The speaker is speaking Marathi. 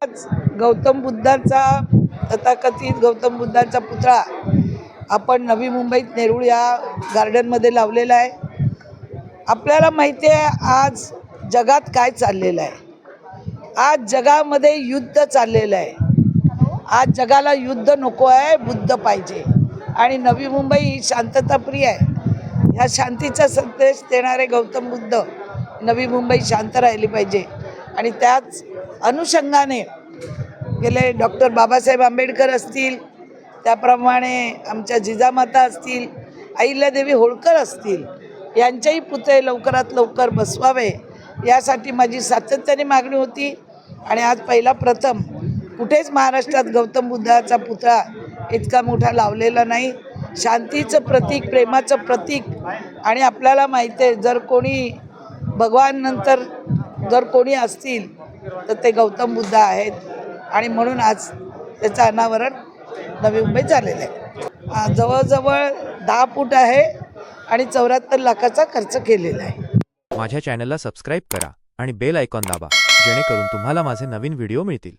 आज गौतम बुद्धांचा तथाकथित गौतम बुद्धांचा पुतळा आपण नवी मुंबईत नेरूळ या गार्डनमध्ये लावलेला आहे. आपल्याला माहिती आहे आज जगात काय चाललेलं आहे. आज जगामध्ये युद्ध चाललेलं आहे. आज जगाला युद्ध नको आहे, बुद्ध पाहिजे. आणि नवी मुंबई ही शांतताप्रिय आहे. ह्या शांतीचा संदेश देणारे गौतम बुद्ध, नवी मुंबई शांत राहिली पाहिजे. आणि त्याच अनुषंगाने गेले डॉक्टर बाबासाहेब आंबेडकर असतील, त्याप्रमाणे आमच्या जिजामाता असतील, अहिल्यादेवी होळकर असतील, यांच्याही पुतळे लवकरात लवकर बसवावे यासाठी माझी सातत्याने मागणी होती. आणि आज पहिला प्रथम कुठेच महाराष्ट्रात गौतम बुद्धाचा पुतळा इतका मोठा लावलेला नाही. शांतीचं प्रतीक, प्रेमाचं प्रतीक. आणि आपल्याला माहिती आहे जर कोणी भगवान नंतर जर कोणी असतील तर ते गौतम बुद्ध आहेत. आणि म्हणून आज त्याचं अनावरण नवी मुंबईत झालेलं आहे. जवळजवळ 10 फूट आहे आणि 74 लाखाचा खर्च केलेला आहे. माझ्या चॅनलला सबस्क्राईब करा आणि बेल आयकॉन दाबा, जेणेकरून तुम्हाला माझे नवीन व्हिडिओ मिळतील.